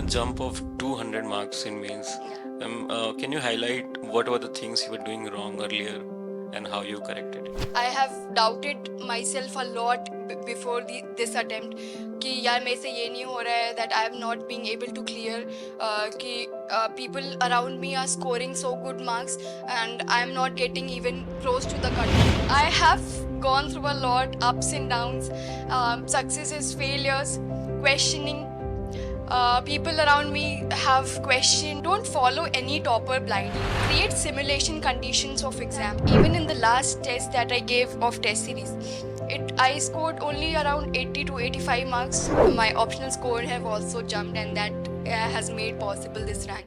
jump of 200 marks in mains. Can you highlight what were the things you were doing wrong earlier and how you corrected it? I have doubted myself a lot before this attempt कि यार मेरे से ये नहीं हो रहा है, that I am not being able to clear, कि people around me are scoring so good marks and I am not getting even close to the cut. I have gone through a lot, ups and downs, successes, failures, questioning. People around me have questioned. Don't follow any topper blindly. Create simulation conditions of exam. Even in the last test that I gave of test series, I scored only around 80 to 85 marks. My optional score have also jumped, and that has made possible this rank.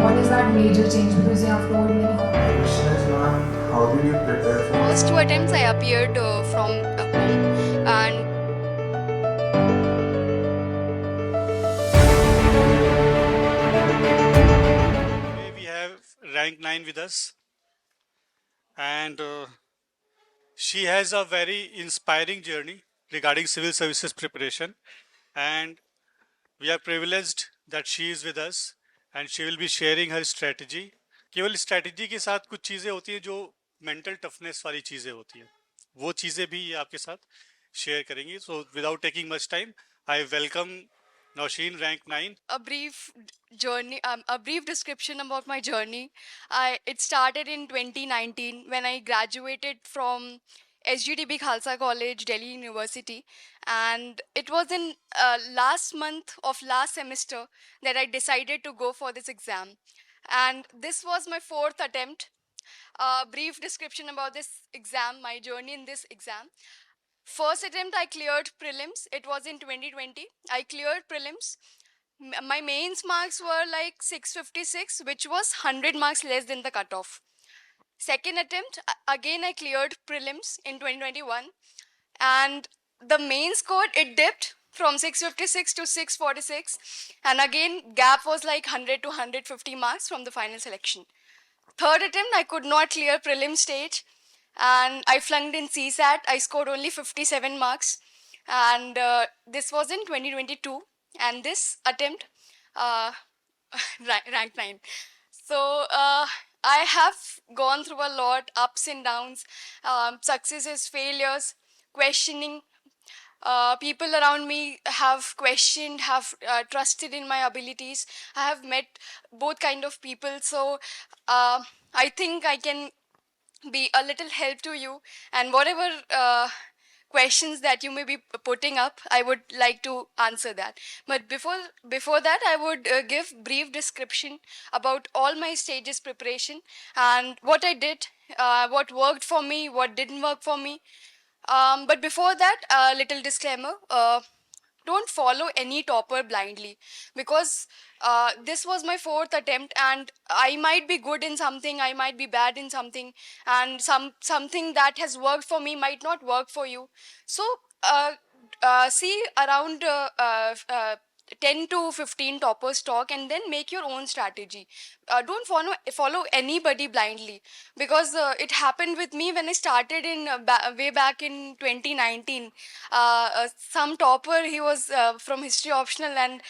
What is that major change? Because you have told me. Question is not how did you prepare for First two attempts I appeared from home, and Today we have rank 9 with us, and she has a very inspiring journey regarding civil services preparation, and we are privileged that she is with us and she will be sharing her strategy. केवल strategy के साथ कुछ चीज़ें होती हैं जो mental toughness वाली चीज़ें होती हैं, वो चीज़ें भी ये आपके साथ शेयर करेंगी. So without taking much time, I welcome Nausheen, rank 9. a brief journey, a brief description about my journey. It started in 2019 when I graduated from SGDB Khalsa College, Delhi University, and it was in last month of last semester that I decided to go for this exam, and this was my fourth attempt. A brief description about this exam, my journey in this exam. First attempt, I cleared prelims. It was in 2020. I cleared prelims. My mains marks were like 656, which was 100 marks less than the cutoff. Second attempt, again I cleared prelims in 2021, and the main score, it dipped from 656 to 646, and again gap was like 100 to 150 marks from the final selection. Third attempt, I could not clear prelim stage, and I flunked in CSAT. I scored only 57 marks, and this was in 2022. And this attempt, uh, rank 9. So I have gone through a lot, ups and downs, successes, failures, questioning. People around me have questioned, have trusted in my abilities. I have met both kind of people, so I think I can be a little help to you, and whatever questions that you may be putting up, I would like to answer that. But before that, I would give brief description about all my stages preparation and what I did, what worked for me, what didn't work for me. But before that, a little disclaimer. Don't follow any topper blindly, because this was my fourth attempt, and I might be good in something, I might be bad in something, and something that has worked for me might not work for you. So see around 10 to 15 toppers talk, and then make your own strategy. Don't follow anybody blindly, because it happened with me when I started in way back in 2019. Some topper, he was from history optional, and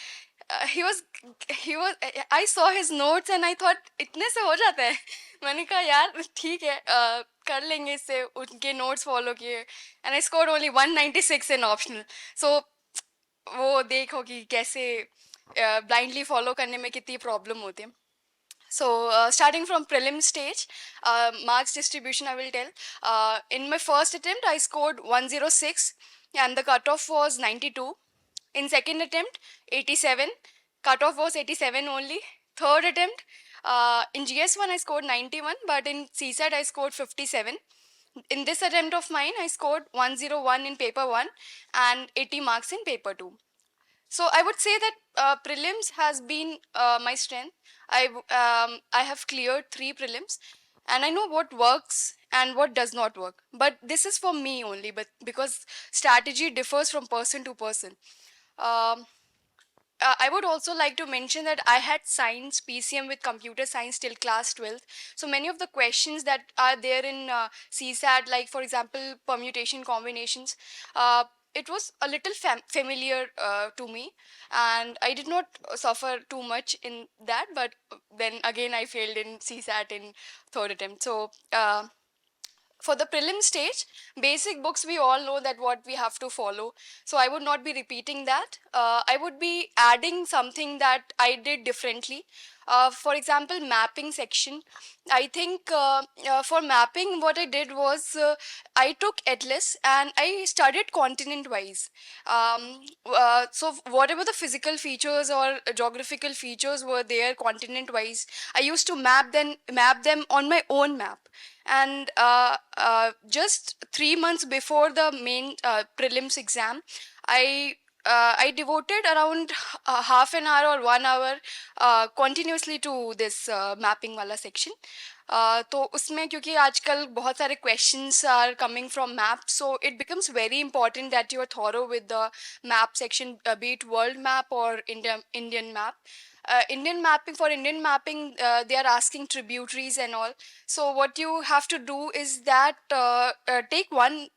uh, he was I saw his notes and I thought इतने से हो जाता है. मैंने कहा यार ठीक है, कर लेंगे इससे. उनके notes follow किए, and I scored only 196 in optional. So वो देखो कि कैसे blindly follow करने में कितनी problem होती है. So, starting from prelim stage, marks distribution I will tell. In my first attempt, I scored 106, and the cutoff was 92. In second attempt, 87. Cutoff was 87 only. Third attempt, in GS1 I scored 91, but in CSAT I scored 57. In this attempt of mine, I scored 101 in paper 1 and 80 marks in paper 2. So I would say that prelims has been my strength. I have cleared 3 prelims, and I know what works and what does not work. But this is for me only. But because strategy differs from person to person. Um, I would also like to mention that I had science PCM with computer science till class 12th. So many of the questions that are there in CSAT, like for example, permutation combinations, it was a little familiar to me, and I did not suffer too much in that. But then again, I failed in CSAT in third attempt. So. For the prelim stage, basic books, we all know that what we have to follow. So I would not be repeating that. I would be adding something that I did differently. For example, mapping section. I think for mapping, what I did was I took Atlas and I studied continent wise. So whatever the physical features or geographical features were there continent wise, I used to map them on my own map. And just 3 months before the main prelims exam, I devoted around half an hour or 1 hour continuously to this mapping वाला section. तो उसमें क्योंकि आजकल बहुत सारे questions are coming from map, so it becomes very important that you are thorough with the map section, be it world map or Indian map. Indian mapping, they are asking tributaries and all. So what you have to do is that take one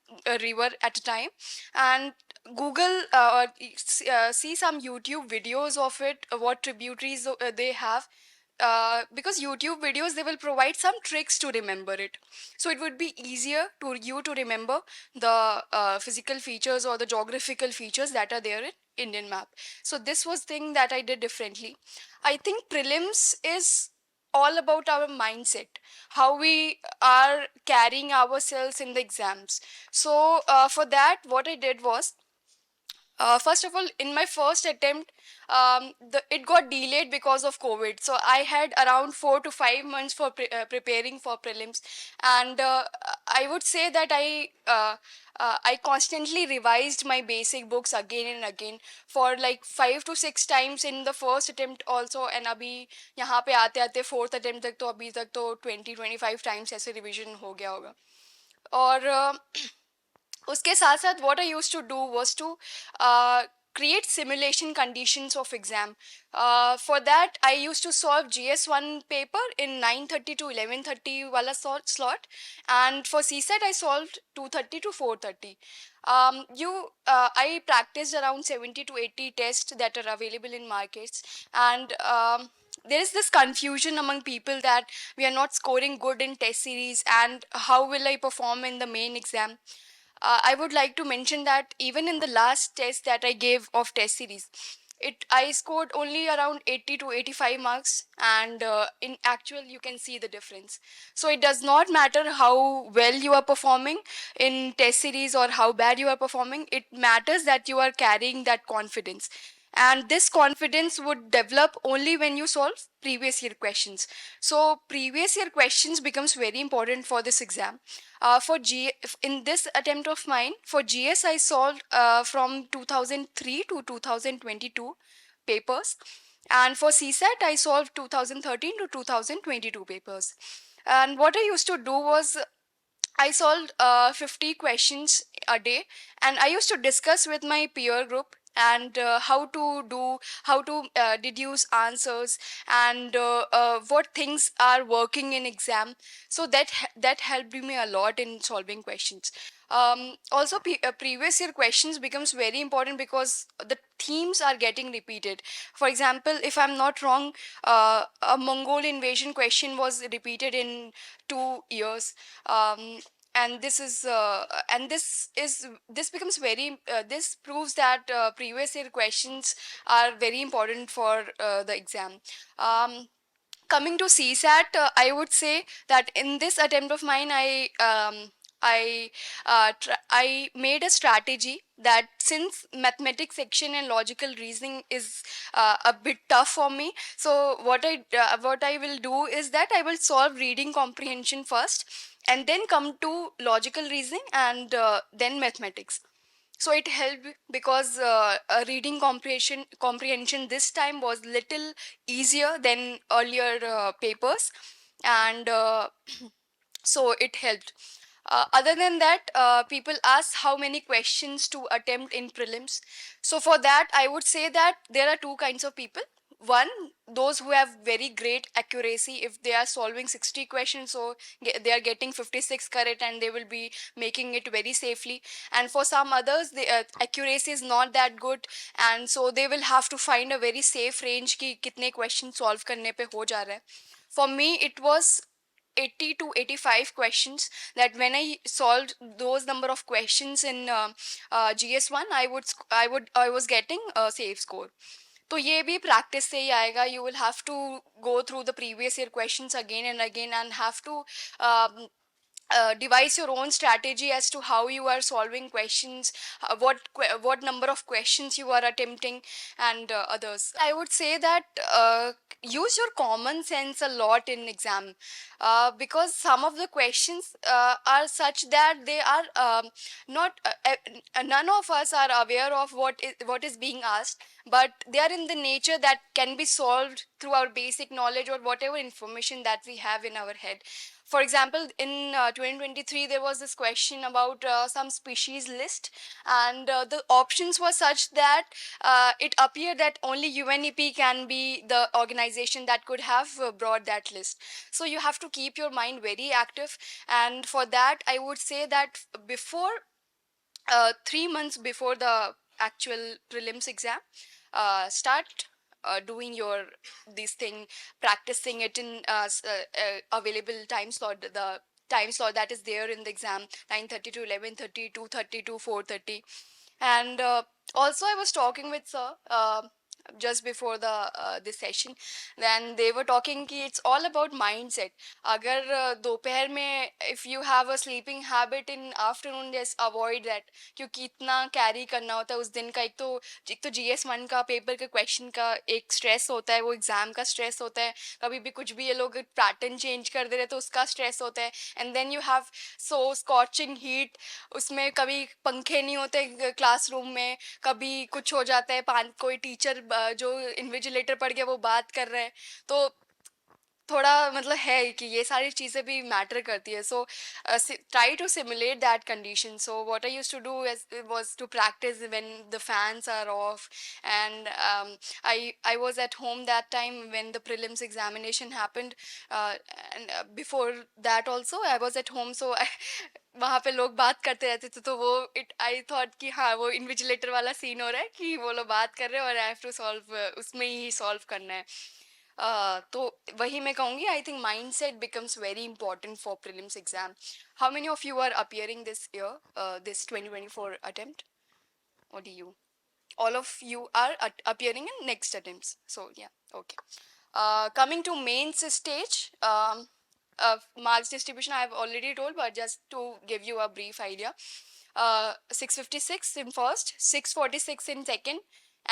river at a time and Google or see some YouTube videos of it, what tributaries they have. Because YouTube videos, they will provide some tricks to remember it, so it would be easier to you to remember the physical features or the geographical features that are there in Indian map. So this was thing that I did differently. I think prelims is all about our mindset, how we are carrying ourselves in the exams. So for that, what I did was, first of all, in my first attempt, it got delayed because of COVID. So I had around 4 to 5 months for preparing for prelims, and I would say that I constantly revised my basic books again and again for like 5 to 6 times in the first attempt also, and अभी यहाँ पे आते आते fourth attempt तक तो अभी तक तो 20-25 times ऐसे revision हो गया होगा. और उसके साथ साथ what I used to do was to create simulation conditions of exam. For that, I used to solve GS1 paper in 9:30 to 11:30 wala slot, and for CSAT I solved 2:30 to 4:30. I practiced around 70 to 80 tests that are available in markets, and there is this confusion among people that we are not scoring good in test series, and how will I perform in the main exam. I would like to mention that even in the last test that I gave of test series, I scored only around 80 to 85 marks, and in actual you can see the difference. So it does not matter how well you are performing in test series or how bad you are performing. It matters that you are carrying that confidence, and this confidence would develop only when you solve previous year questions. So previous year questions becomes very important for this exam. In this attempt of mine for GS, I solved from 2003 to 2022 papers, and for CSAT I solved 2013 to 2022 papers. And what I used to do was I solved 50 questions a day, and I used to discuss with my peer group and how to deduce answers, and what things are working in exam. So that helped me a lot in solving questions. Also, previous year questions becomes very important because the themes are getting repeated. For example, if I'm not wrong, a Mongol invasion question was repeated in 2 years. And this becomes very this proves that previous year questions are very important for the exam. Coming to CSAT, I would say that in this attempt of mine, I made a strategy that since mathematics section and logical reasoning is a bit tough for me, so what I will do is that I will solve reading comprehension first, and then come to logical reasoning, and then mathematics. So it helped because reading comprehension this time was little easier than earlier papers, and so it helped. Other than that, people ask how many questions to attempt in prelims. So for that, I would say that there are two kinds of people. One, those who have very great accuracy. If they are solving 60 questions, so they are getting 56 correct, and they will be making it very safely. And for some others, the accuracy is not that good, and so they will have to find a very safe range कि कितने question solve करने पे हो जा रहा है. For me, it was 80 to 85 questions, that when I solved those number of questions in GS1, I was getting a safe score. तो ये भी प्रैक्टिस से ही आएगा. You will have to go through the previous year questions again and again, and have to devise your own strategy as to how you are solving questions, what number of questions you are attempting, and others. I would say that use your common sense a lot in exam, because some of the questions are such that they are not none of us are aware of what is being asked, but they are in the nature that can be solved through our basic knowledge or whatever information that we have in our head. For example, in 2023, there was this question about some species list, and the options were such that it appeared that only UNEP can be the organization that could have brought that list. So you have to keep your mind very active, and for that, I would say that before 3 months before the actual prelims exam, start doing your this thing, practicing it in available time slot, the time slot that is there in the exam, 9:30 to 11:30, 2:30 to 4:30. And also I was talking with sir just before the this session, then they were talking कि it's all about mindset. अगर दोपहर में if you have a sleeping habit in afternoon, just avoid that, क्योंकि इतना carry करना होता है उस दिन का. एक तो GS1 का पेपर के क्वेश्चन का एक स्ट्रेस होता है, वो एग्जाम का स्ट्रेस होता है, कभी भी कुछ भी ये लोग पैटर्न चेंज कर दे रहे तो उसका स्ट्रेस होता है. And then you have so scorching heat, उसमें कभी पंखे नहीं होते क्लासरूम में, कभी कुछ हो जाता है, कोई टीचर जो इन्विजिलेटर पढ़ गया वो बात कर रहे हैं, तो थोड़ा मतलब है कि ये सारी चीज़ें भी मैटर करती है. So try to simulate that condition. So what I used to do was to practice when the fans are off, and I was at home that time when the prelims examination happened, and before that also I was at home. So वहाँ पे लोग बात करते रहते थे, तो वो I thought कि हाँ वो इन्विजिलेटर वाला सीन हो रहा है कि वो लोग बात कर रहे हैं और आई हैव टू सॉल्व, उसमें ही सॉल्व करना है. तो वही मैं कहूँगी, I think mind set becomes very important for prelims exam. How many of you are appearing this year, this 2024 attempt, or do you all of you are appearing in next attempts? So yeah, okay. Coming to mains stage, marks distribution I have already told, but just to give you a brief idea, 656 in first, 646 in second,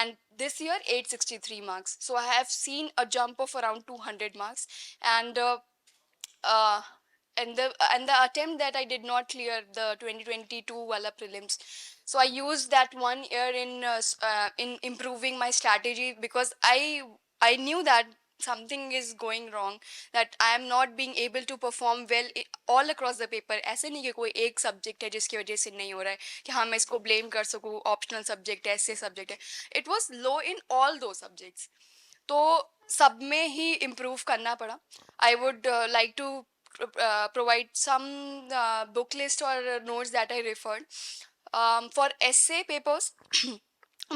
and this year 863 marks. So I have seen a jump of around 200 marks, and uh, and the attempt that I did not clear, the 2022 wala prelims, so I used that 1 year in improving my strategy, because I knew that something is going wrong, that I am not being able to perform well all across the paper. ऐसे नहीं कि कोई एक subject है जिसकी वजह से नहीं हो रहा है कि हाँ मैं इसको ब्लेम कर सकूँ, ऑप्शनल सब्जेक्ट है, ऐसे सब्जेक्ट है. It was low in all दो सब्जेक्ट्स, तो सब में ही इम्प्रूव करना पड़ा. I would like to provide some book list or notes that I referred. For essay papers,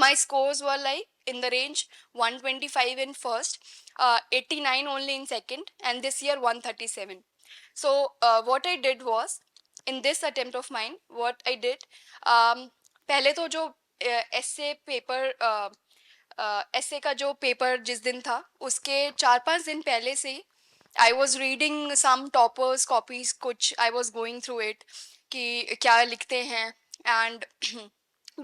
my scores were like in the range 125 in first, 89 only in second, and this year 137. So what I did was, in this attempt of mine, what I did, पहले तो जो essay paper ऐसे का जो paper जिस दिन था उसके 4-5 दिन पहले से ही I was reading some toppers copies, कुछ I was going through it कि क्या लिखते हैं. And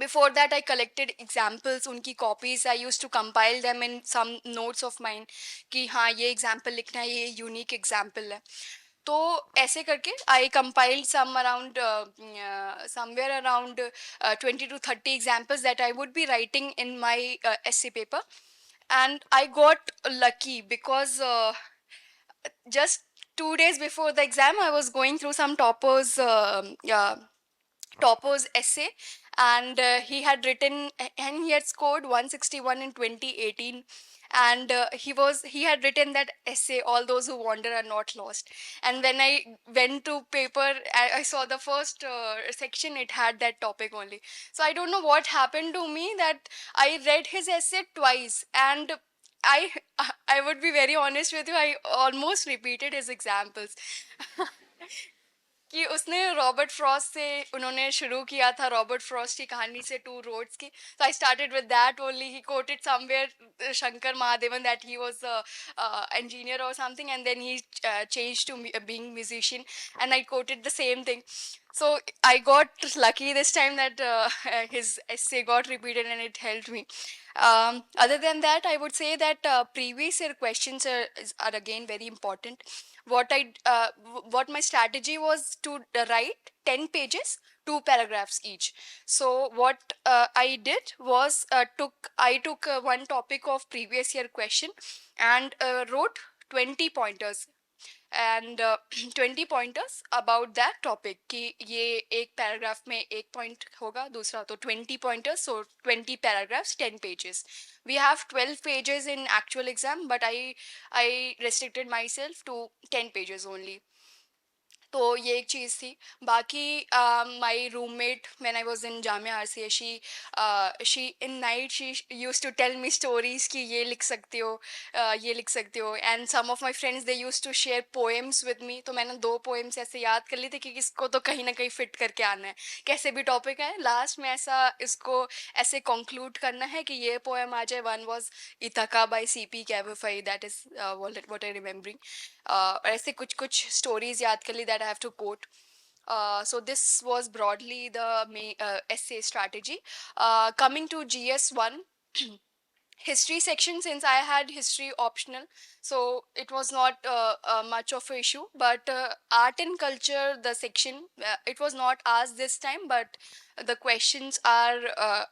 before that I collected examples, उनकी copies. I used to compile them in some notes of mine कि हाँ ये example लिखना है, ये unique example है. तो ऐसे करके I compiled somewhere around 20 to 30 examples that I would be writing in my essay paper. And I got lucky because just 2 days before the exam, I was going through some topper's essay, and he had written and he had scored 161 in 2018. And he had written that essay, all those who wander are not lost. And when I went to paper, I saw the first section, it had that topic only. So I don't know what happened to me, that I read his essay twice, and I I would be very honest with you, I almost repeated his examples. कि उसने Robert Frost से उन्होंने शुरू किया था, Robert Frost की कहानी से, टू रोड्स की. So I started with that only. He quoted somewhere Shankar Mahadevan, that he was a engineer or something, and then he changed to being musician, and I quoted the same thing. So I got lucky this time that his essay got repeated and it helped me. Other than that, I would say that previous year questions are again very important. What my strategy was to write 10 pages, 2 paragraphs each. So what I did was I took one topic of previous year question and wrote 20 pointers, and 20 pointers about that topic, कि ये एक paragraph में एक point होगा, दूसरा तो 20 pointers, so 20 paragraphs, 10 pages. We have 12 pages in actual exam, but I restricted myself to 10 pages only. तो ये एक चीज़ थी. बाकी my roommate when I was in Jamia RCA, she in night she used to tell me stories कि ये लिख सकती हो, ये लिख सकती हो. And some of my friends they used to share poems with me. तो मैंने 2 पोएम्स ऐसे याद कर ली थी कि इसको तो कहीं ना कहीं फिट करके आना है, कैसे भी टॉपिक है, लास्ट में ऐसा इसको ऐसे कंक्लूड करना है कि ये पोएम आ जाए. One was Ithaca by C P Cavafy, that is what I remembering. ऐसे कुछ कुछ स्टोरीज याद कर ली that I have to quote. So this was broadly the essay strategy. Coming to GS1, history section, since I had history optional, so it was not much of an issue. But art and culture, the section, it was not asked this time, but the questions are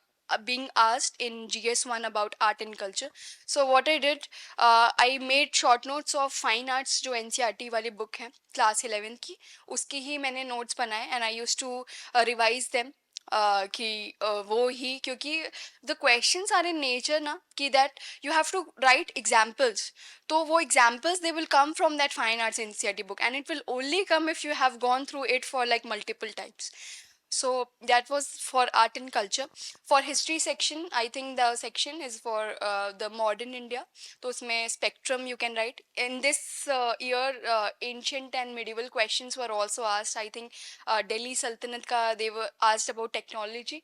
being asked in GS1 about art and culture. So what I did, I made short notes of fine arts, जो NCERT वाली book है class 11 की, उसकी ही मैंने notes बनाए, and I used to revise them. कि वो ही, क्योंकि the questions are in nature ना, कि that you have to write examples. तो वो examples they will come from that fine arts NCERT book, and it will only come if you have gone through it for like multiple times. So that was for art and culture. For history section, I think the section is for the modern India. तो उसमें spectrum you can write. In this year, ancient and medieval questions were also asked. I think Delhi Sultanate ka they were asked about technology.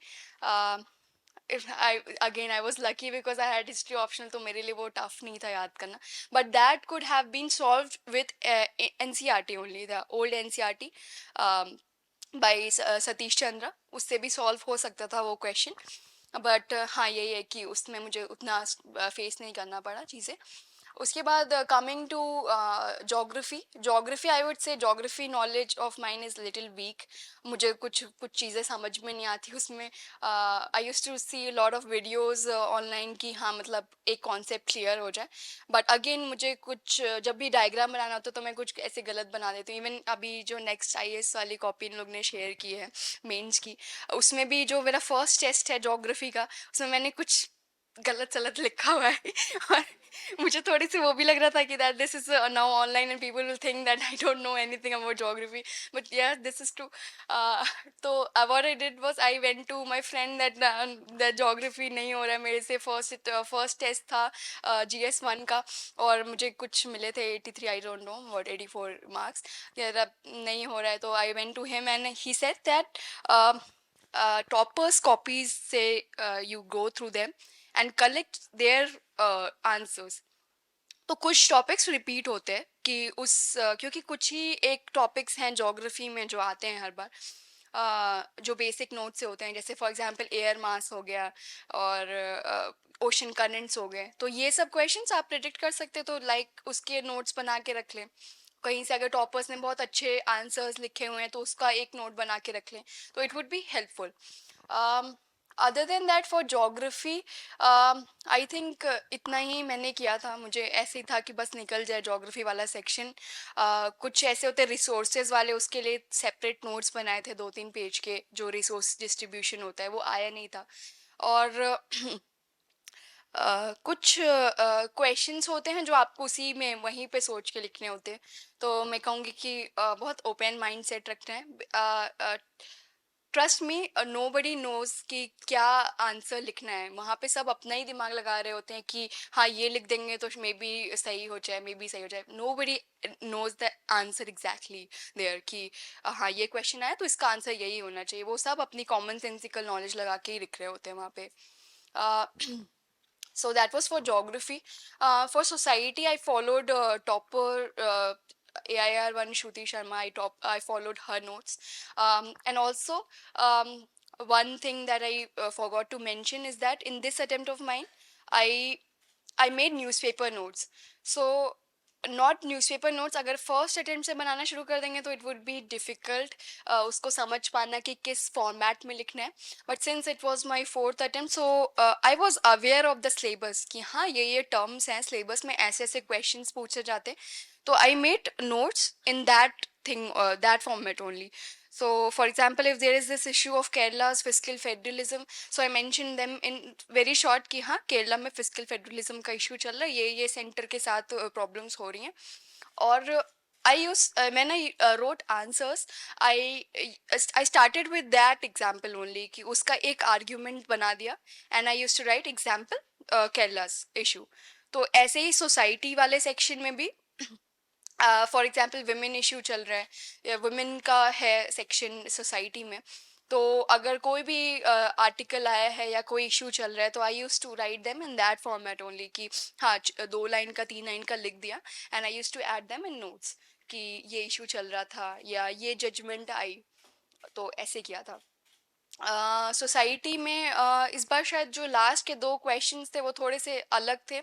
If I was lucky because I had history optional, तो मेरे लिए वो tough नहीं था याद करना. But that could have been solved with NCERT only, the old NCERT. By Satish Chandra, उससे भी सॉल्व हो सकता था वो क्वेश्चन. बट हाँ, यही है कि उसमें मुझे उतना फेस नहीं करना पड़ा चीज़ें. उसके बाद coming to geography, I would say geography knowledge of mine is little weak. मुझे कुछ कुछ चीज़ें समझ में नहीं आती उसमें. I use to see lot of videos online कि हाँ मतलब एक कॉन्सेप्ट क्लियर हो जाए. बट अगेन मुझे कुछ जब भी डायग्राम बनाना होता तो मैं कुछ ऐसे गलत बना देती हूँ. इवन अभी जो नेक्स्ट IAS वाली कॉपी इन लोग ने शेयर की है मेंस की, उसमें भी जो मेरा फर्स्ट टेस्ट है जोग्राफी का, उसमें मैंने कुछ गलत सलत लिखा हुआ है. और मुझे थोड़ी सी वो भी लग रहा था कि that this is now online and people will think that I don't know anything about geography. But yeah this is true. तो what I did was I went to my friend that geography नहीं हो रहा है मेरे से. First test था GS1 का, और मुझे कुछ मिले थे 83, I don't know what, 84 marks. नहीं हो रहा है, तो I went to him and he said that toppers copies से you go through them and collect their answers. तो कुछ टॉपिक्स रिपीट होते हैं कि क्योंकि कुछ ही एक टॉपिक्स हैं जोग्राफी में जो आते हैं हर बार, जो बेसिक नोट से होते हैं. जैसे फॉर एग्जांपल एयर मास हो गया और ओशन करंट्स हो गए. तो ये सब क्वेश्चंस आप प्रिडिक्ट कर सकते, तो लाइक उसके नोट्स बना के रख लें. कहीं से अगर टॉपर्स ने बहुत अच्छे आंसर्स लिखे हुए हैं तो उसका एक नोट बना के रख लें, तो it would be helpful. Other than that for geography I think इतना ही मैंने किया था. मुझे ऐसे ही था कि बस निकल जाए जोग्राफी वाला सेक्शन. कुछ ऐसे होते रिसोर्सेज वाले, उसके लिए सेपरेट नोट्स बनाए थे 2-3 पेज के. जो रिसोर्स डिस्ट्रीब्यूशन होता है वो आया नहीं था. और कुछ क्वेश्चंस होते हैं जो आपको उसी में वहीं पे सोच के लिखने होते हैं. तो मैं कहूँगी कि बहुत ओपन माइंड सेट रखना है. ट्रस्ट मी, नो बडी नोज कि क्या आंसर लिखना है. वहाँ पे सब अपना ही दिमाग लगा रहे होते हैं कि हाँ ये लिख देंगे तो मे बी सही हो जाए, मे बी सही हो जाए. Nobody knows the answer exactly there कि हाँ ये क्वेश्चन आया तो इसका आंसर यही होना चाहिए. वो सब अपनी कॉमन सेंसिकल नॉलेज लगा के ही लिख रहे होते हैं वहाँ पे. So that was for geography. For society, I followed topper AIR one Shruti Sharma. I followed her notes, and also um, one thing that I forgot to mention is that in this attempt of mine, I I made newspaper notes. So not newspaper notes अगर first attempt से बनाना शुरू कर देंगे तो it would be difficult उसको समझ पाना कि किस फॉर्मेट में लिखना है. But since it was my fourth attempt, so I was aware of the syllabus कि हाँ ये टर्म्स हैं, सिलेबस में ऐसे ऐसे क्वेश्चंस पूछे जाते हैं. तो I made notes in that thing, that format only. So for example, if there is this issue of Kerala's fiscal federalism, so I mentioned them in very short कि हाँ केरला में fiscal federalism का issue चल रहा है, ये centre के साथ problems हो रही हैं. और when I wrote answers, I started with that example only कि उसका एक argument बना दिया, and I used to write example Kerala's issue. तो ऐसे ही सोसाइटी वाले सेक्शन में भी फॉर एग्जाम्पल विमेन इशू चल रहा है या वुमेन का है सेक्शन सोसाइटी में, तो अगर कोई भी आर्टिकल आया है या कोई इशू चल रहा है तो I use to write them in that format only कि हाँ 2 लाइन का 3 लाइन का लिख दिया, and I use to add them in notes कि ये इशू चल रहा था या ये जजमेंट आई. तो ऐसे किया था. सोसाइटी में इस बार शायद जो लास्ट के 2 क्वेश्चंस थे वो थोड़े से अलग थे.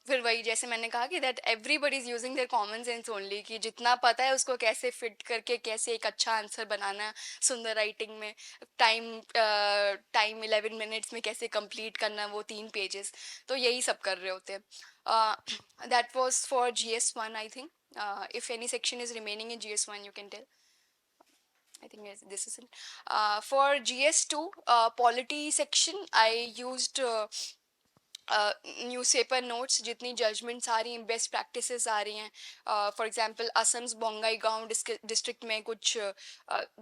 फिर वही जैसे मैंने कहा कि that everybody is using their common sense only कि जितना पता है उसको कैसे फिट करके कैसे एक अच्छा आंसर बनाना है सुंदर राइटिंग में. टाइम 11 मिनट्स में कैसे कंप्लीट करना है वो 3 पेजेस. तो यही सब कर रहे होते हैं. That was for GS1 I think. If any section is remaining in GS1 you can tell. I think this is it. For GS2 polity section, I used newspaper notes. जितनी जजमेंट्स आ रही हैं, बेस्ट प्रैक्टिसेस आ रही हैं. For example Assam's Bongaigaon district में कुछ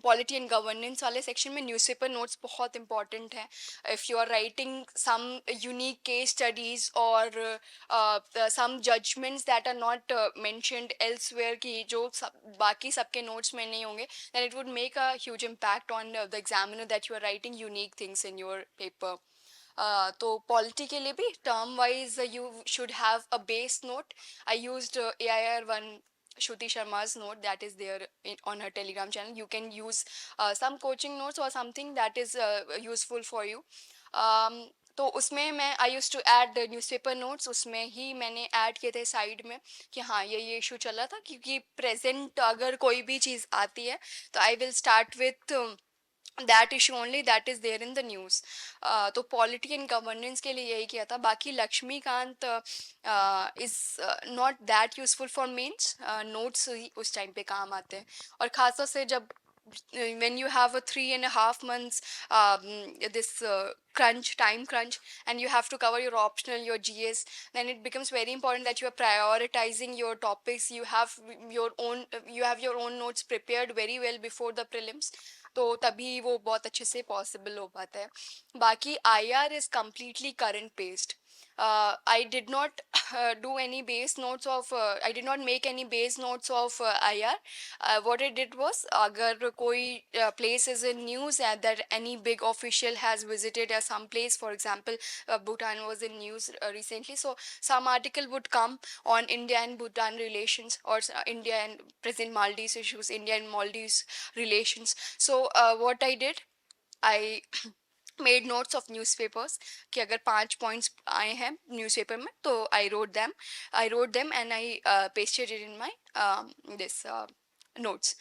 polity and governance वाले सेक्शन में न्यूज़पेपर नोट्स बहुत इंपॉर्टेंट है. If you are writing some unique case studies और some judgments that are not mentioned elsewhere कि जो बाकी सबके नोट्स में नहीं होंगे, then it would make a huge impact on the examiner that you are writing unique things in your paper. तो polity के लिए भी term wise you should have a base note. I used AIR one Shruti Sharma's note that is there on her Telegram channel. You can use some coaching notes or something that is useful for you. तो उसमें मैं I use to add newspaper notes. उसमें ही मैंने add किए थे side में कि हाँ ये इशू चल रहा था, क्योंकि प्रेजेंट अगर कोई भी चीज़ आती है तो I will start with that issue only that is there in the news. तो पॉलिटी एंड गवर्नेंस के लिए यही किया था. बाकी Laxmikanth is not that useful for mains. Notes ही उस टाइम पे काम आते हैं, और खासतौर से जब when you have a 3.5 months this time crunch, and you have to cover your optional, your GS, then it becomes very important that you are prioritizing your topics. You have your own notes prepared very well before the prelims. तो तभी वो बहुत अच्छे से possible हो पाता है. बाकी IR is completely current based. I did not do any base notes of I did not make any base notes of IR. What I did was, अगर कोई place is in news that any big official has visited some place, for example Bhutan was in news recently, so some article would come on India and Bhutan relations, or India and present Maldives issues, India and Maldives relations. So what I did, I made notes of newspapers कि अगर 5 points आए हैं newspaper में तो I wrote them and I pasted it in my this notes.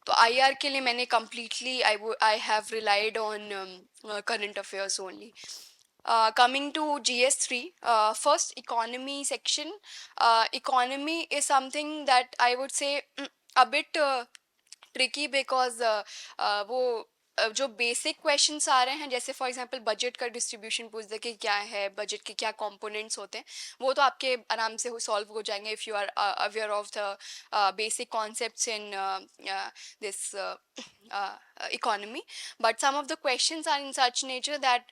तो IR के लिए मैंने completely I have relied on current affairs only. Coming to GS3, first economy section. Economy is something that I would say a bit tricky because वो जो basic questions आ रहे हैं, जैसे for example budget का distribution पूछ दे कि क्या है बजट के, क्या कंपोनेंट्स होते हैं, वो तो आपके आराम से सॉल्व हो जाएंगे if you are aware of the basic concepts in this economy. But some of the questions are in such nature that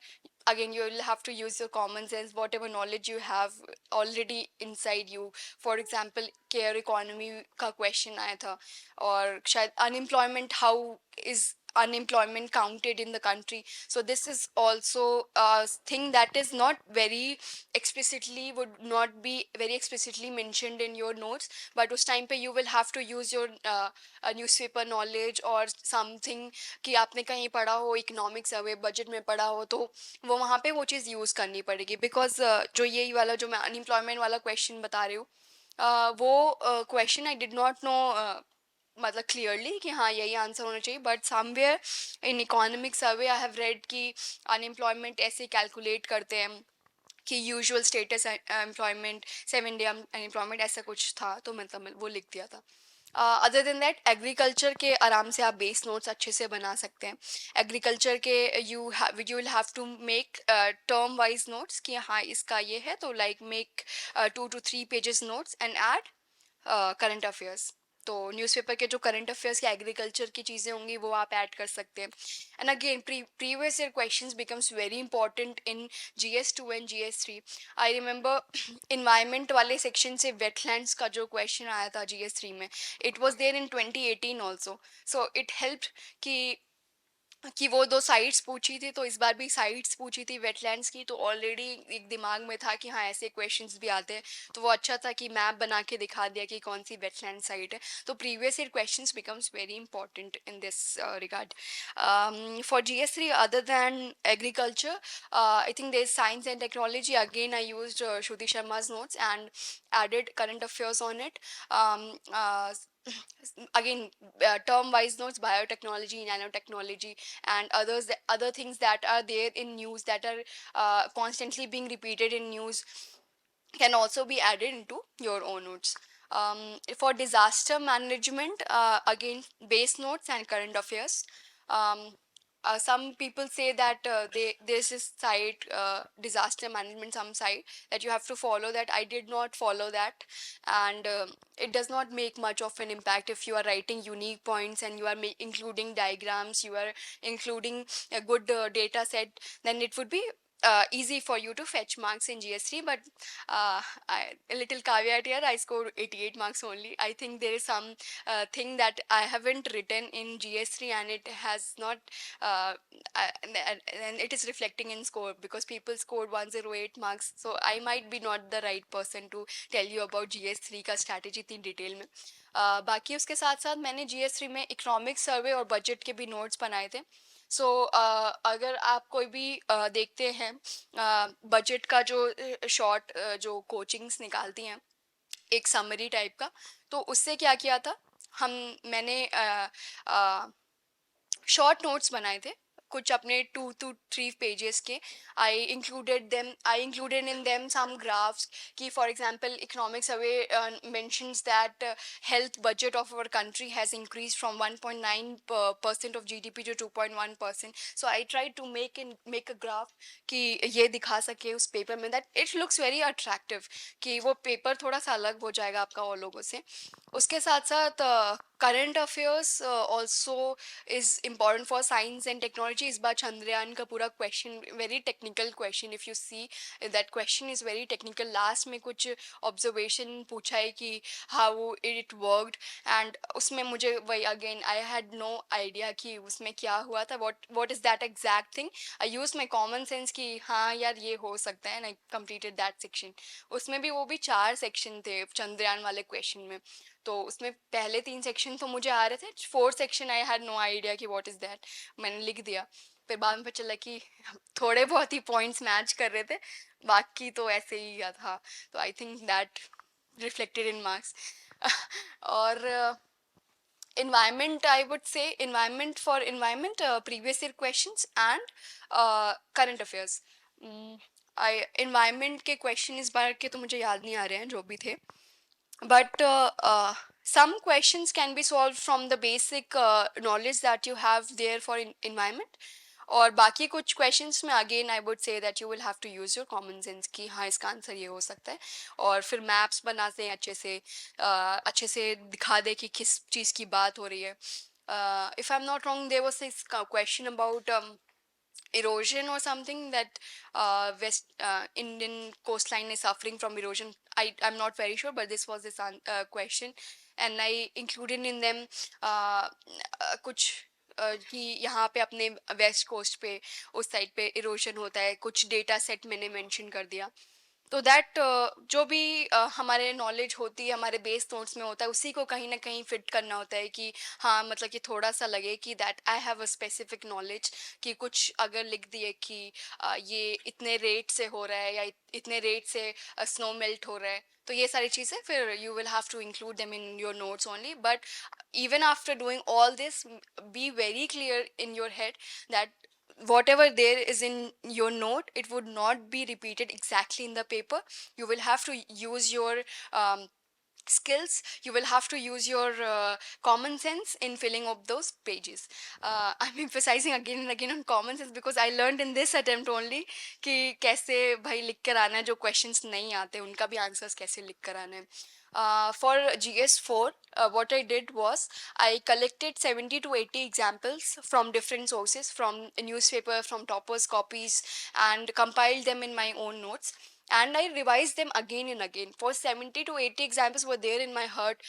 again you will have to use your common sense, whatever knowledge you have already inside you. For example, care economy का question आया था, और शायद unemployment, how is unemployment counted in the country. So this is also a thing that is not very explicitly, would not be very explicitly mentioned in your notes, but उस time पे you will have to use your newspaper knowledge और something कि आपने कहीं पढ़ा हो, economic survey budget में पढ़ा हो, तो वो वहाँ पे वो चीज़ यूज़ करनी पड़ेगी. बिकॉज जो यही वाला जो मैं अनएम्प्लॉयमेंट वाला क्वेश्चन बता रही हूँ, वो question I did not know मतलब क्लियरली कि हाँ यही आंसर होना चाहिए. But somewhere in economic survey I have read कि अनएम्प्लॉयमेंट ऐसे कैलकुलेट करते हैं कि usual status employment, 7 day unemployment, ऐसा कुछ था, तो मतलब वो लिख दिया था. अदर देन दैट एग्रीकल्चर के आराम से आप बेस नोट्स अच्छे से बना सकते हैं. एग्रीकल्चर के you will have to make term wise notes कि हाँ इसका ये है, तो like make 2 to 3 pages notes and add current affairs. तो न्यूज़पेपर के जो करंट अफेयर्स या एग्रीकल्चर की चीज़ें होंगी वो आप ऐड कर सकते हैं. And again previous year questions becomes very important in GS2 and GS3. I remember environment वाले सेक्शन से वेटलैंड्स का जो क्वेश्चन आया था GS3 में, it was there in 2018 also. So it helped कि वो 2 साइट्स पूछी थी, तो इस बार भी साइट्स पूछी थी वेटलैंड्स की, तो ऑलरेडी एक दिमाग में था कि हाँ ऐसे क्वेश्चंस भी आते हैं, तो वो अच्छा था कि मैप बना के दिखा दिया कि कौन सी वेटलैंड साइट है. तो previous year questions becomes very important in this regard. For GS3 other than agriculture, I think there is science and technology. Again I used Shruti Sharma's notes and added current affairs on it. Again, term wise notes, biotechnology, nanotechnology, and other things that are there in news, that are constantly being repeated in news, can also be added into your own notes. For disaster management, again, base notes and current affairs. Some people say that there's this site, disaster management, some site that you have to follow. That I did not follow that, and it does not make much of an impact if you are writing unique points and you are including diagrams, you are including a good data set, then it would be easy for you to fetch marks in GS3. But a little caveat here, I scored 88 marks only. I think there is some thing that I haven't written in GS3, and it has not, and it is reflecting in score, because people scored 108 marks. So I might be not the right person to tell you about GS3 का strategy इतनी detail में. बाकी उसके साथ साथ मैंने GS3 में economic survey और बजट के भी नोट्स बनाए थे. सो अगर आप कोई भी देखते हैं बजट का जो शॉर्ट जो कोचिंग्स निकालती हैं, एक समरी टाइप का, तो उससे क्या किया था, मैंने शॉर्ट नोट्स बनाए थे कुछ अपने 2 to 3 पेजेस के. I included in them some graphs कि for example economic survey mentions that health budget of our country has increase from 1.9% of GDP to 2.1%. So I try to make a graph कि ये दिखा सके उस paper में, that it looks very attractive, कि वो paper थोड़ा सा अलग हो जाएगा आपका और लोगों से. उसके साथ साथ current affairs also is important for science and technology. इस बार चंद्रयान का पूरा question very technical question, if you see that question is very technical. Last में कुछ ऑब्जर्वेशन पूछा है कि हाउ इट वर्कड, एंड उसमें मुझे वही again I had no idea कि उसमें क्या हुआ था, what is that exact thing. I use my common sense कि हाँ यार ये हो सकता है, and I completed that section. उसमें भी वो भी 4 सेक्शन थे चंद्रयान वाले क्वेश्चन में, तो उसमें पहले 3 सेक्शन तो मुझे आ रहे थे, 4th section I had no idea कि व्हाट इज़ दैट. मैंने लिख दिया, फिर बाद में पता चला कि थोड़े बहुत ही पॉइंट्स मैच कर रहे थे, बाकी तो ऐसे ही था. तो I think that reflected in marks. और environment, I would say environment, for environment, previous year questions and current affairs. Mm, I environment के question इस बार के तो मुझे याद नहीं आ रहे हैं जो भी थे, but some questions can be solved from the basic knowledge that you have there for environment. और बाकी कुछ क्वेश्चंस में again I would say that you will have to use your common sense कि हाँ इसका आंसर ये हो सकता है, और फिर मैप्स बनाते हैं अच्छे से दिखा दे कि किस चीज़ की बात हो रही है. If I am not wrong there was this question about erosion or something, that west Indian coastline is suffering from erosion. I'm not very sure, but this was this question, and I included in them कुछ कि यहाँ पे अपने west coast पे उस side पे erosion होता है, कुछ डेटा सेट मैंने मेंशन कर दिया. तो दैट जो भी हमारे नॉलेज होती है हमारे बेस नोट्स में होता है उसी को कहीं ना कहीं फिट करना होता है कि हाँ मतलब कि थोड़ा सा लगे कि that I have a specific knowledge, कि कुछ अगर लिख दिए कि ये इतने रेट से हो रहा है या इतने रेट से स्नो मेल्ट हो रहा है, तो ये सारी चीज़ें फिर you will have to include them in your notes only. But even after doing all this, be very clear in your head that whatever there is in your note, it would not be repeated exactly in the paper. You will have to use your skills, you will have to use your common sense in filling up those pages. I'm emphasizing again and again on common sense because I learned in this attempt only कि कैसे भाई लिख कर आना है, जो questions नहीं आते उनका भी answers कैसे लिख कर आना है. For GS4, what I did was I collected 70 to 80 examples from different sources, from a newspaper, from toppers copies, and compiled them in my own notes. And I revised them again and again. For 70 to 80 examples were there in my heart.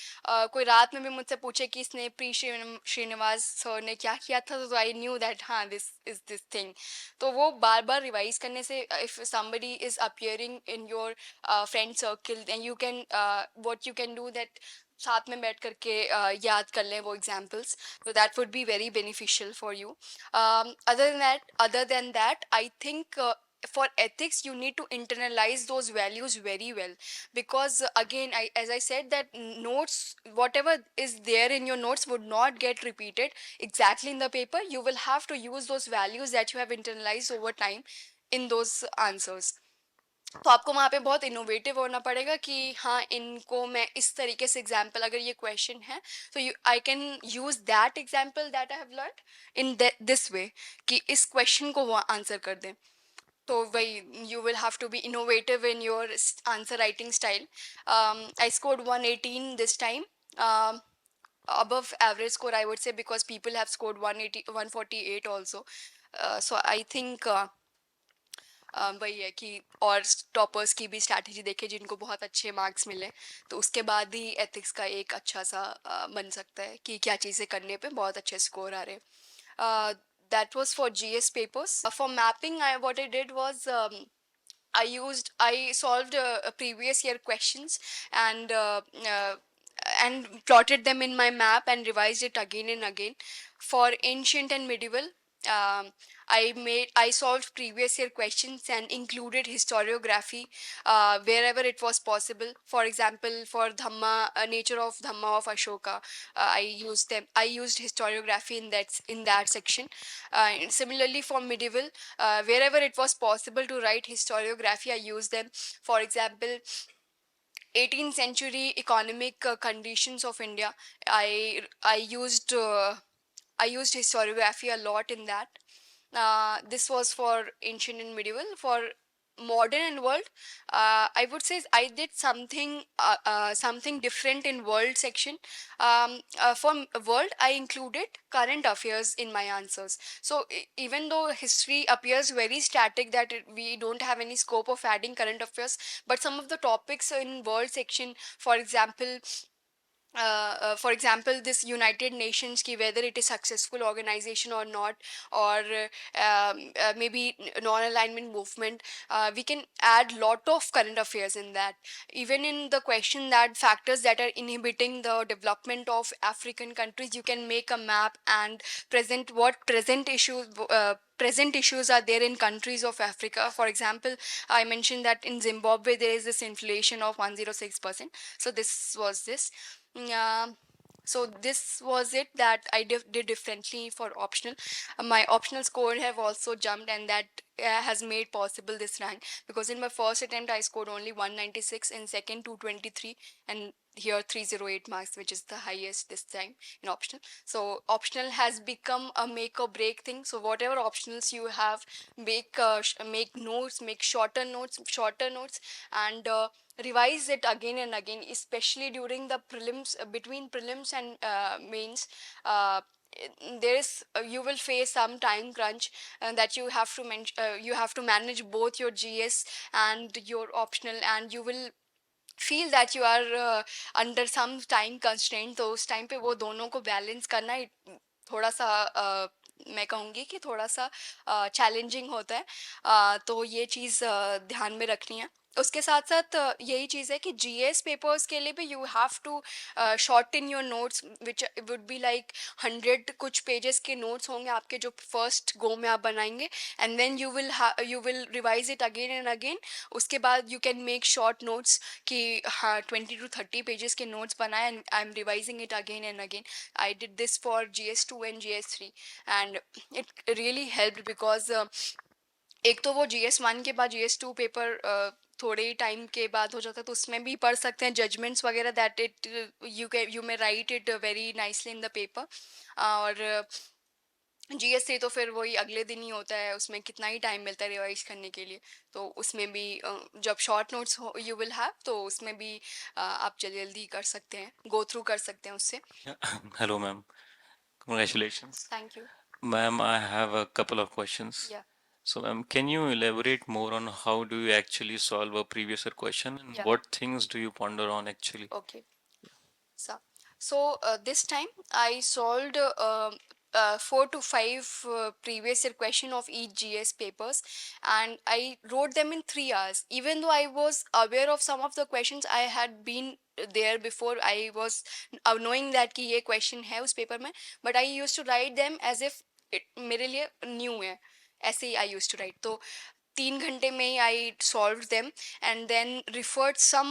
कोई रात में भी मुझसे पूछे कि इसने pre Srinivas sir ने क्या किया था, तो आई न्यू दैट हाँ दिस इज दिस थिंग. तो वो बार बार रिवाइज करने से if somebody is appearing in your friend circle, then you can what you can do that साथ में बैठ करके याद कर लें वो एग्जाम्पल्स. तो that would be very beneficial for you. Other than that I think for ethics you need to internalize those values very well, because again as I said that notes, whatever is there in your notes would not get repeated exactly in the paper. You will have to use those values that you have internalized over time in those answers. तो आपको वहाँ पे बहुत innovative होना पड़ेगा कि हाँ इनको मैं इस तरीके से एग्जाम्पल, अगर ये क्वेश्चन है तो I can use that example that I have learn in this way कि इस क्वेश्चन को वो आंसर कर दें. तो वही you will have to be innovative in your answer writing style. I scored 118 this time, above average score I would say, because people have scored 180 148 also. So I think वही है कि और टॉपर्स की भी स्ट्रैटेजी देखे जिनको बहुत अच्छे मार्क्स मिले, तो उसके बाद ही एथिक्स का एक अच्छा सा बन सकता है कि क्या चीज़ें करने पे बहुत अच्छे स्कोर आ रहे हैं. That was for GS papers. For mapping, what I did was I solved previous year questions and plotted them in my map and revised it again and again. For ancient and medieval, I solved previous year questions and included historiography wherever it was possible. For example, for Dhamma, nature of Dhamma of Ashoka, I used historiography in that section. And similarly, for medieval, wherever it was possible to write historiography, I used them. For example, 18th century economic conditions of India. I used historiography a lot in that. This was for ancient and medieval. For modern and world, I would say I did something different in world section. For world, I included current affairs in my answers. So even though history appears very static, that we don't have any scope of adding current affairs, but some of the topics in world section, for example, this United Nations, ki whether it is successful organization or not, or maybe non-alignment movement, we can add lot of current affairs in that. Even in the question that factors that are inhibiting the development of African countries, you can make a map and present what present issues are there in countries of Africa. For example, I mentioned that in Zimbabwe there is this inflation of 106%. So this was this. So this was it that I did differently for optional. My optional score have also jumped, and that has made possible this rank, because in my first attempt I scored only 196, in second 223, and here 308 marks, which is the highest this time in optional. So optional has become a make or break thing. So whatever optionals you have, make notes, make shorter notes, and revise it again and again, especially during the prelims, between prelims and mains. There is you will face some time crunch, that you have to manage both your GS and your optional, and you will feel that you are under some time constraint. तो उस time पे वो दोनों को balance करना थोड़ा सा मैं कहूँगी कि थोड़ा सा चैलेंजिंग होता है। तो ये चीज़ ध्यान में रखनी है। उसके साथ साथ यही चीज़ है कि जीएस पेपर्स के लिए भी you have to shorten your notes, which would be like 100 कुछ पेजेस के नोट्स होंगे आपके जो फर्स्ट गो में आप बनाएंगे, and then you will revise it again and again. उसके बाद you can make short notes कि हाँ 20 to 30 पेजेस के नोट्स बनाए, and I am revising it again and again. I did this for GS2 and GS3, and it really helped, because एक तो वो GS1 के बाद GS2 पेपर थोड़े ही टाइम के बाद हो जाता है, तो उसमें भी पढ़ सकते हैं जजमेंट्स वगैरह, that it you may right it very nicely in the paper. और GS3 तो फिर वही अगले दिन ही होता है, उसमें कितना ही टाइम मिलता है रिवाइज करने के लिए। तो उसमें भी जब short notes you will have, तो उसमें भी आप जल्दी जल्दी कर सकते हैं, गो थ्रू कर सकते हैं उससे। Yeah. Hello, ma'am. Congratulations. Thank you. Ma'am, I have a couple of questions. या So, ma'am, can you elaborate more on how do you actually solve a previous year question and या what things do you ponder on actually? Okay. So this time I solved 4 to 5 previous year question of each GS papers, and I wrote them in 3 hours. Even though I was aware of some of the questions, I had been there before, I was knowing that कि ये question है उस paper में, but I used to write them as if मेरे लिए new है, ऐसे ही I used to write। तो 3 घंटे में ही I solve them, and then referred some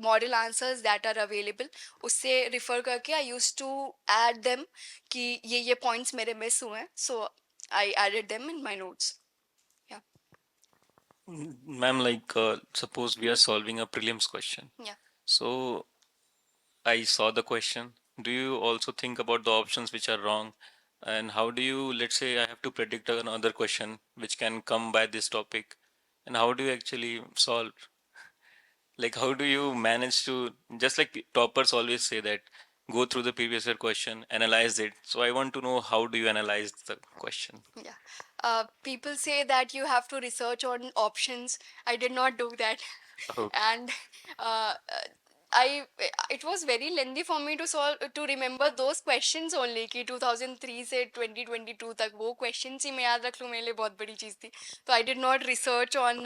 model answers that are available. उससे रिफर करके I use to add them कि ये पॉइंट्स मेरे मिस हुए हैं, so I added them in my notes. या Ma'am, like suppose we are solving a prelims question. या So I saw the question. Do you also think about the options which are wrong? And how do you, let's say I have to predict another question which can come by this topic, and how do you actually solve? Like, how do you manage to, just like toppers always say that, go through the previous year question, analyze it. So I want to know, how do you analyze the question? yeah. People say that you have to research on options. I did not do that. Oh, And uh, uh, I it was very lengthy for me to solve, to remember those questions only, कि 2003 से 2022 तक वो questions ही मैं याद रख लूँ, मेरे लिए बहुत बड़ी चीज़ थी। तो I did not research on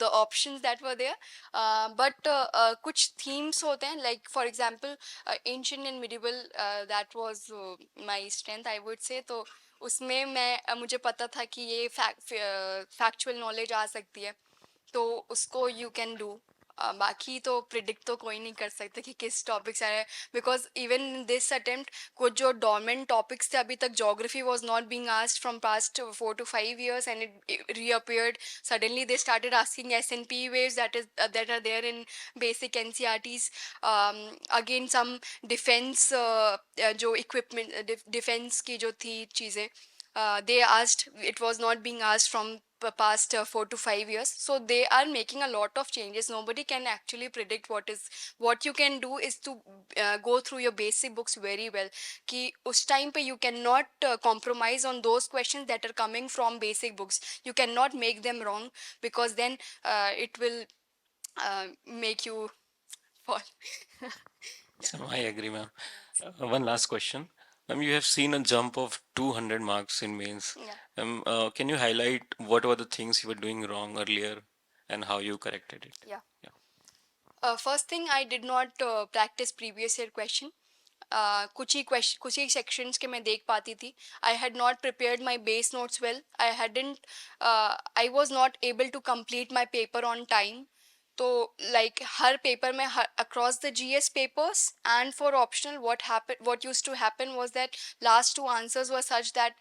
the options that were there, but कुछ themes होते हैं, like for example ancient and medieval, that was my strength I would say। तो उसमें मैं मुझे पता था कि ये फैक्चुअल नॉलेज आ सकती है, तो उसको यू कैन डू। बाकी तो प्रिडिक्ट तो कोई नहीं कर सकता कि किस टॉपिक से आ रहा है, because even in this attempt कुछ जो डोरमेंट टॉपिक्स थे, अभी तक geography was not being asked from past 4 to 5 years, and it reappeared suddenly. They started asking SNP waves that are there in basic NCRTs. Again some defense जो equipment defense की जो थी चीज़ें, they asked, it was not being asked from past 4 to 5 years. So they are making a lot of changes. Nobody can actually predict what you can do is to go through your basic books very well, कि उस time पे you cannot compromise on those questions that are coming from basic books. You cannot make them wrong, because then it will make you fall. so I agree, ma'am. One last question. You have seen a jump of 200 marks in mains. Yeah. Can you highlight what were the things you were doing wrong earlier and how you corrected it? Yeah. Yeah. First thing, I did not practice previous year question. कुछ ही sections के मैं देख पाती थी. I had not prepared my base notes well. I was not able to complete my paper on time. तो like हर paper में across the GS papers and for optional what used to happen was that last two answers were such that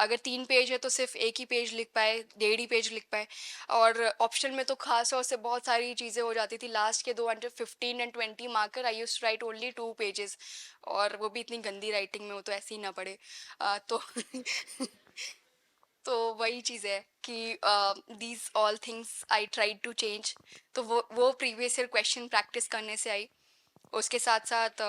अगर 3 page है तो सिर्फ एक ही page लिख पाए, 1.5 page लिख पाए, और ऑप्शनल में तो खास तौर से बहुत सारी चीज़ें हो जाती थी. लास्ट के 215 and 20 marker I use to write only 2 pages, और वो भी इतनी गंदी राइटिंग में, वो तो ऐसे ही ना पड़े. तो तो वही चीज़ है कि these all things I try to change. तो वो प्रीवियस ईयर क्वेश्चन प्रैक्टिस करने से आई. उसके साथ साथ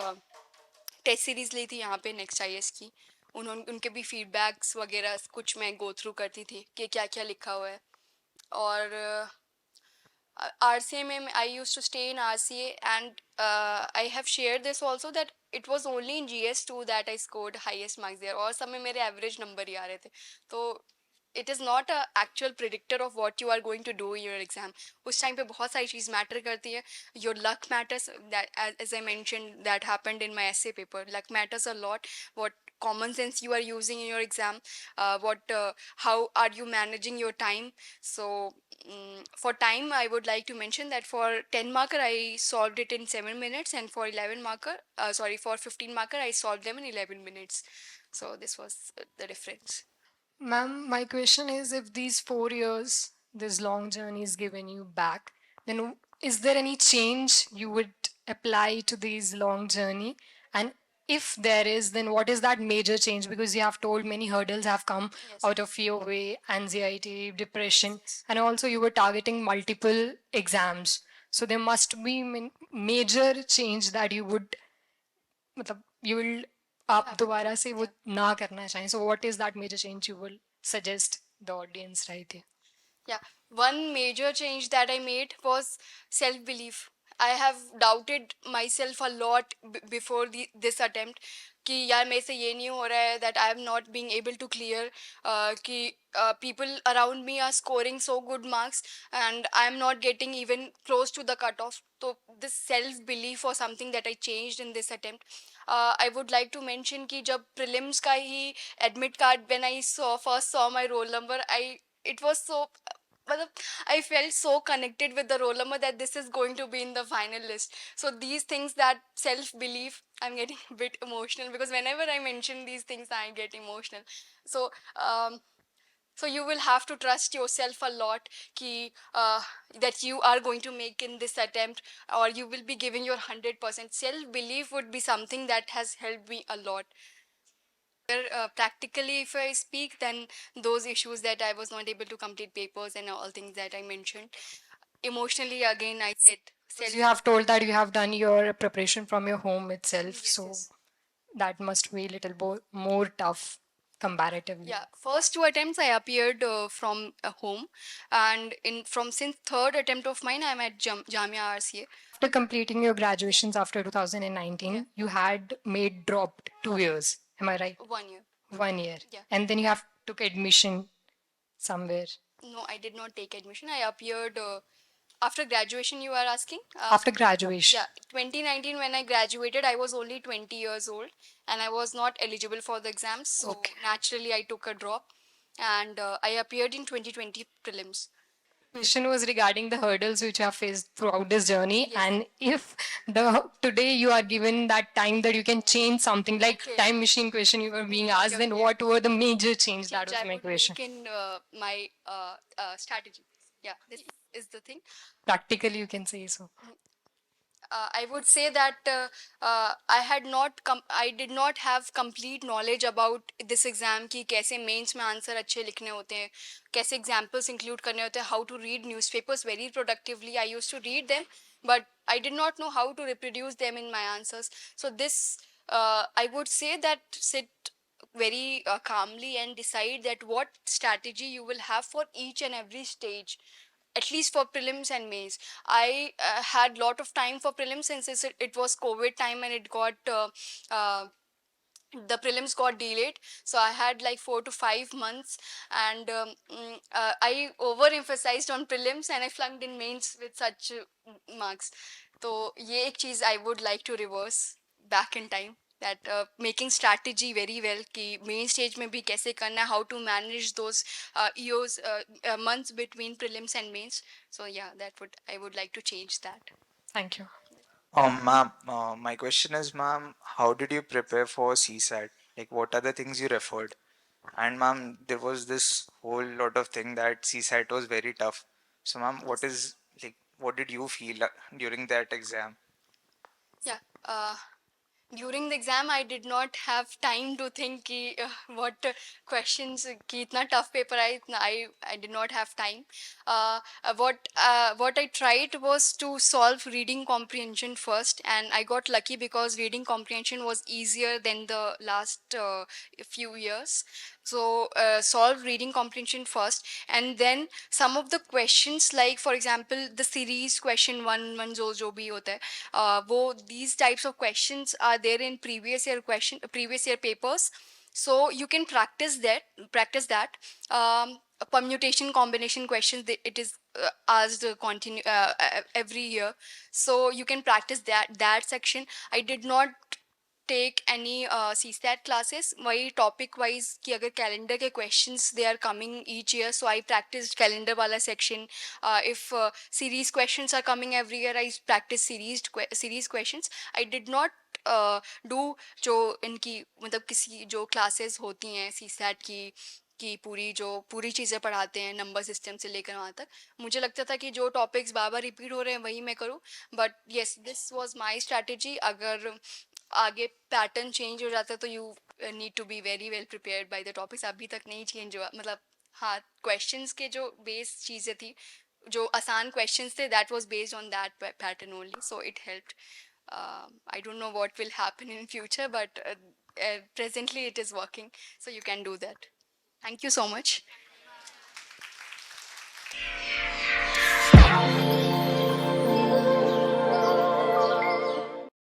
टेस्ट सीरीज़ ली थी यहाँ पे नेक्स्ट आईएएस की. उनके भी फीडबैक्स वगैरह कुछ मैं गो थ्रू करती थी कि क्या क्या लिखा हुआ है. और RCA में I used to stay in RCA, and I have shared this also that it was only in GS2 that I scored highest marks there, और सब में मेरे एवरेज नंबर ही आ रहे थे. तो it is not a actual predictor of what you are going to do in your exam. उस time पे बहुत सारी चीज़ मैटर करती है. Your luck matters, that as I mentioned that happened in my essay paper. Luck matters a lot. What common sense you are using in your exam, how are you managing your time. So for time I would like to mention that for 10 marker I solved it in 7 minutes, and for 11 marker for 15 marker I solved them in 11 minutes. So this was the difference. Ma'am, my question is, if these 4 years, this long journey is given you back, then is there any change you would apply to this long journey? And if there is, then what is that major change? Because you have told many hurdles have come Yes. out of your way, anxiety, depression, and also you were targeting multiple exams. So there must be major change that you would, मतलब, you will आप दोबारा से वो ना करना चाहें. So what is that major change you will suggest the audience right here? Yeah, one major change that I made was self-belief. I have doubted myself a lot before this attempt कि यार मेरे से ये नहीं हो रहा है, that I am not being able to clear, कि people around me are scoring so good marks and I am not getting even close to the cutoff. So this self-belief was something that I changed in this attempt. I would like to mention कि जब prelims का ही admit card, when I first saw my roll number, it was so, I felt so connected with the roll number that this is going to be in the final list. So these things, that self-belief, I'm getting a bit emotional because whenever I mention these things, I get emotional. So, so you will have to trust yourself a lot that you are going to make in this attempt, or you will be giving your 100%. Self-belief would be something that has helped me a lot. Practically, if I speak, then those issues that I was not able to complete papers and all things that I mentioned. Emotionally, again, I said Because you have told that you have done your preparation from your home itself, Yes, so yes. that must be a little more tough comparatively. Yeah, first 2 attempts I appeared from home, and since third attempt of mine, I'm at Jamia RCA. After completing your graduations after 2019, Yeah. you had made dropped 2 years. Am I right? 1 year. 1 year. Yeah. And then you have took admission somewhere. No, I did not take admission. I appeared after graduation. You are asking? After graduation. Yeah, 2019 when I graduated, I was only 20 years old and I was not eligible for the exams. So Okay. naturally, I took a drop, and I appeared in 2020 prelims. Question was regarding the hurdles which you have faced throughout this journey, Yes. and if today you are given that time that you can change something, like Okay. time machine question you were being asked, then okay. what were the major change? That Which was I my would question. make in my strategy. Yeah, this is the thing. Practically, you can say so. I would say that I did not have complete knowledge about this exam कि कैसे mains में answer अच्छे लिखने होते हैं, कैसे examples include करने होते हैं, how to read newspapers very productively. I used to read them, but I did not know how to reproduce them in my answers. So this, I would say that sit very calmly and decide that what strategy you will have for each and every stage, at least for prelims and mains. I had lot of time for prelims since it was COVID time and it got the prelims got delayed, so I had like 4 to 5 months, and I overemphasized on prelims and I flunked in mains with such marks. So ये एक चीज I would like to reverse back in time. that making strategy very well कि main stage में भी कैसे करना है, how to manage those years, months between prelims and mains. So yeah, I would like to change that. Thank you. Ma'am, my question is, ma'am, how did you prepare for CSAT? Like, what are the things you referred? And ma'am, there was this whole lot of thing that CSAT was very tough. So, ma'am, what did you feel during that exam? Yeah. During the exam, I did not have time to think कि, what questions कि इतना tough paper आया इतना I did not have time. What I tried was to solve reading comprehension first, and I got lucky because reading comprehension was easier than the last few years. So solve reading comprehension first, and then some of the questions, like for example the series question one जो भी होता है, these types of questions are there in previous year papers, so you can practice that. Permutation combination questions, it is asked every year, so you can practice that section. I did not take any CSAT classes. वही topic wise कि अगर calendar के questions they are coming each year, so I practiced calendar वाला section. If series questions are coming every year, I practice series questions. I did not do जो इनकी मतलब किसी जो classes होती हैं CSAT की पूरी चीज़ें पढ़ाते हैं नंबर सिस्टम से लेकर वहाँ तक, मुझे लगता था कि जो टॉपिक्स बार बार रिपीट हो रहे हैं वही मैं करूँ. But yes, this was my strategy. अगर आगे पैटर्न चेंज हो जाता है तो you need to be very well prepared by the topics. अभी तक नहीं चेंज हुआ, मतलब हाँ, क्वेश्चंस के जो बेस चीज़ें थी, जो आसान क्वेश्चंस थे, that was based on that pattern only, so it helped. I don't know what will happen in future, but presently it is working, so you can do that. Thank you so much.